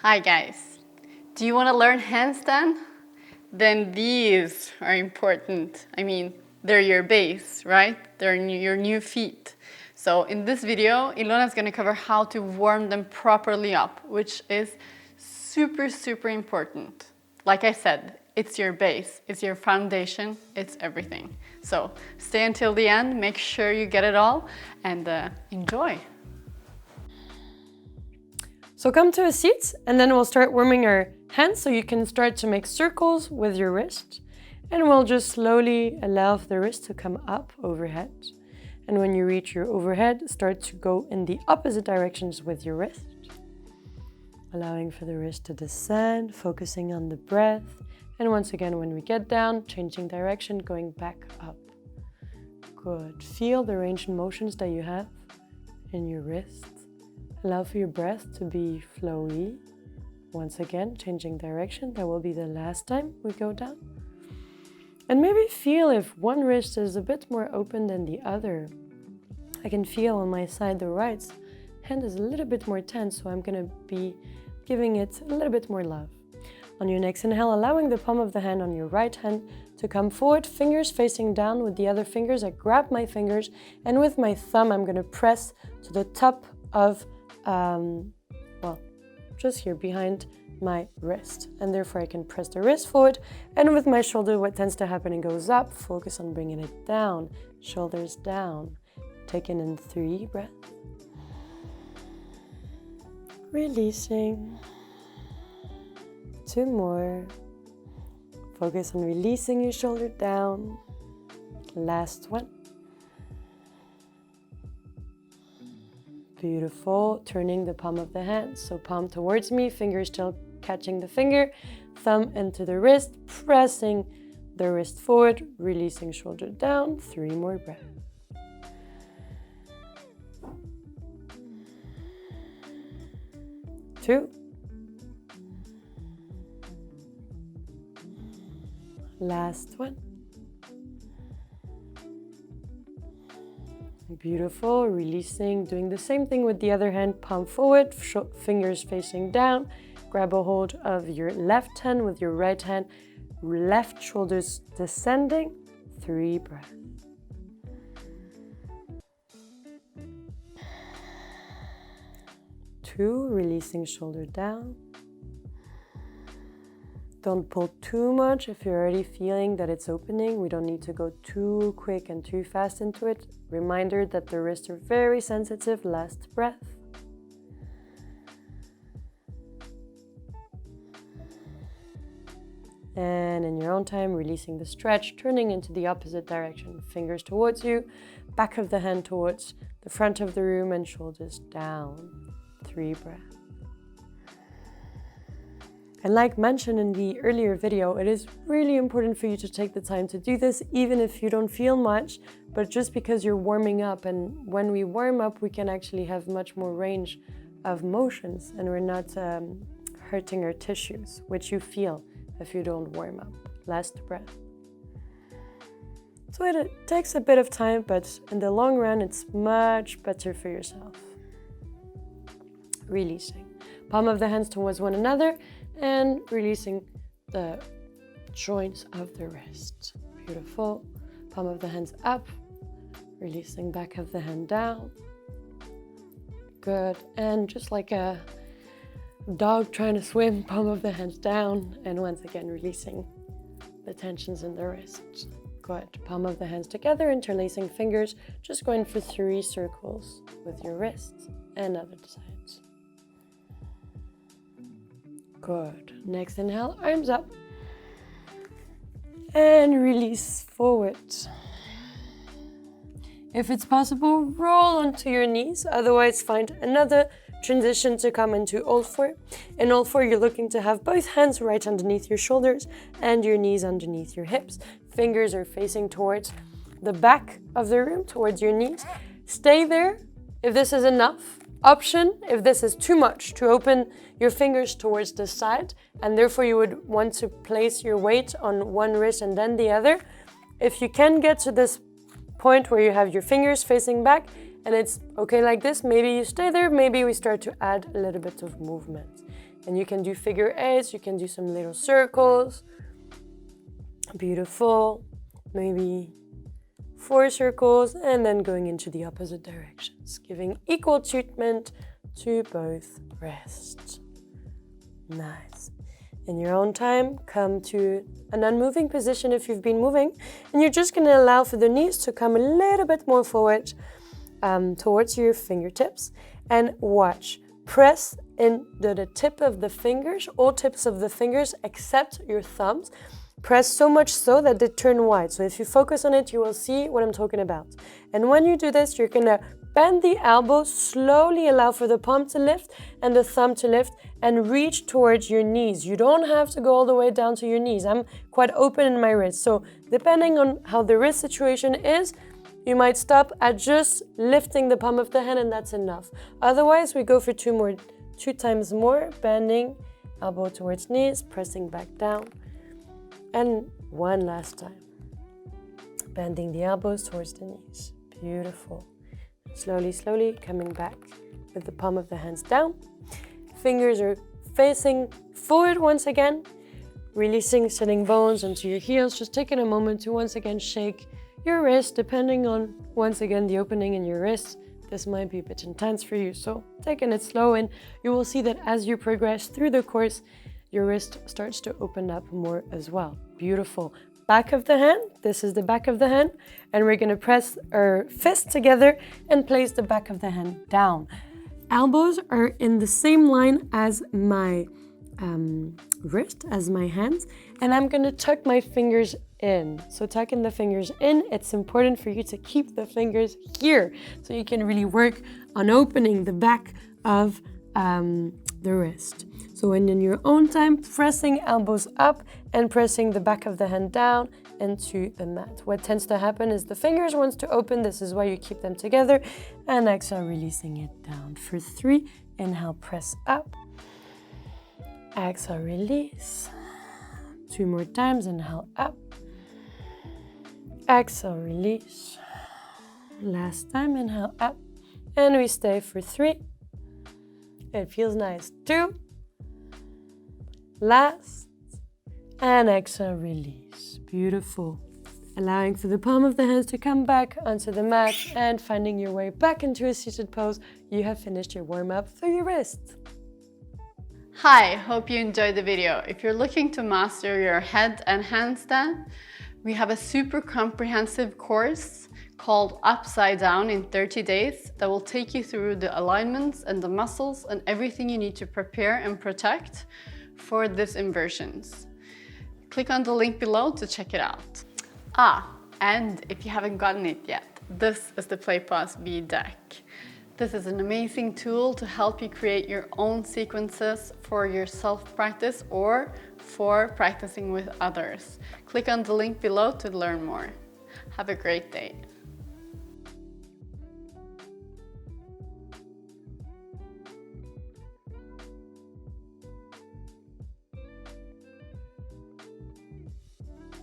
Hi guys, do you want to learn handstand? Then these are important. They're your base, right? They're your new feet. So in this video, Ilona is going to cover how to warm them properly up, which is super important. Like I said, it's your base, it's your foundation, it's everything. So stay until the end, make sure you get it all, and enjoy. So come to a seat and then we'll start warming our hands so you can start to make circles with your wrist. And we'll just slowly allow the wrist to come up overhead. And when you reach your overhead, start to go in the opposite directions with your wrist. Allowing for the wrist to descend, focusing on the breath. And once again, when we get down, changing direction, going back up. Good. Feel the range and motions that you have in your wrist. Allow for your breath to be flowy. Once again, changing direction. That will be the last time we go down. And maybe feel if one wrist is a bit more open than the other. I can feel on my side the right hand is a little bit more tense, so I'm going to be giving it a little bit more love. On your next inhale, allowing the palm of the hand on your right hand to come forward, fingers facing down. With the other fingers, I grab my fingers, and with my thumb, I'm going to press to the top of just here behind my wrist, and therefore I can press the wrist forward, and with my shoulder what tends to happen, it goes up. Focus on bringing it down, shoulders down. Taking in 3 breaths, releasing 2 more. Focus on releasing your shoulder down. Last one. Beautiful. Turning the palm of the hand. So palm towards me, finger still catching the finger, thumb into the wrist, pressing the wrist forward, releasing shoulder down. 3 more breaths. Two. Last one. Beautiful, releasing, doing the same thing with the other hand, palm forward, fingers facing down. Grab a hold of your left hand with your right hand, left shoulders descending. 3 breaths. Two, releasing shoulder down. Don't pull too much if you're already feeling that it's opening. We don't need to go too quick and too fast into it. Reminder that the wrists are very sensitive. Last breath. And in your own time, releasing the stretch, turning into the opposite direction. Fingers towards you, back of the hand towards the front of the room, and shoulders down. 3 breaths. And like mentioned in the earlier video, it is really important for you to take the time to do this, even if you don't feel much, but just because you're warming up. And when we warm up, we can actually have much more range of motions, and we're not hurting our tissues, which you feel if you don't warm up. Last breath. So it takes a bit of time, but in the long run, it's much better for yourself. Releasing. Palm of the hands towards one another, and releasing the joints of the wrist. Beautiful. Palm of the hands up, releasing back of the hand down. Good. And just like a dog trying to swim, palm of the hands down, and once again releasing the tensions in the wrist. Good. Palm of the hands together, interlacing fingers, just going for 3 circles with your wrists and other sides. Good. Next inhale, arms up. And release forward. If it's possible, roll onto your knees. Otherwise, find another transition to come into all 4. In all 4, you're looking to have both hands right underneath your shoulders and your knees underneath your hips. Fingers are facing towards the back of the room, towards your knees. Stay there if this is enough. Option, if this is too much, to open your fingers towards the side, and therefore you would want to place your weight on one wrist and then the other. If you can get to this point where you have your fingers facing back and it's okay like this, maybe you stay there, maybe we start to add a little bit of movement. And you can do figure eights, you can do some little circles. Beautiful. Maybe 4 circles, and then going into the opposite directions, giving equal treatment to both wrists. Nice. In your own time, come to an unmoving position if you've been moving, and you're just going to allow for the knees to come a little bit more forward towards your fingertips, and watch. Press in the tip of the fingers, all tips of the fingers except your thumbs. Press so much so that they turn wide. So if you focus on it, you will see what I'm talking about. And when you do this, you're gonna bend the elbows, slowly allow for the palm to lift and the thumb to lift, and reach towards your knees. You don't have to go all the way down to your knees. I'm quite open in my wrist. So depending on how the wrist situation is, you might stop at just lifting the palm of the hand, and that's enough. Otherwise, we go for two times more, bending, elbow towards knees, pressing back down. And one last time. Bending the elbows towards the knees. Beautiful. Slowly, slowly coming back with the palm of the hands down. Fingers are facing forward once again. Releasing sitting bones into your heels. Just taking a moment to once again shake your wrist, depending on, once again, the opening in your wrist. This might be a bit intense for you, so taking it slow, and you will see that as you progress through the course, your wrist starts to open up more as well. Beautiful. Back of the hand, this is the back of the hand, and we're gonna press our fists together and place the back of the hand down. Elbows are in the same line as my wrist, as my hands, and I'm gonna tuck my fingers in. So tucking the fingers in, it's important for you to keep the fingers here so you can really work on opening the back of the wrist. So when in your own time, pressing elbows up and pressing the back of the hand down into the mat. What tends to happen is the fingers wants to open. This is why you keep them together. And exhale, releasing it down. For 3, inhale, press up. Exhale, release. 2 more times, inhale, up. Exhale, release. Last time, inhale, up. And we stay for 3. It feels nice. 2. Last. And exhale, release. Beautiful. Allowing for the palm of the hands to come back onto the mat and finding your way back into a seated pose. You have finished your warm-up through your wrists. Hi, hope you enjoyed the video. If you're looking to master your head and handstand, we have a super comprehensive course called Upside Down in 30 days that will take you through the alignments and the muscles and everything you need to prepare and protect for this inversions. Click on the link below to check it out. And if you haven't gotten it yet, this is the Play Pause Be deck. This is an amazing tool to help you create your own sequences for your self-practice or for practicing with others. Click on the link below to learn more. Have a great day.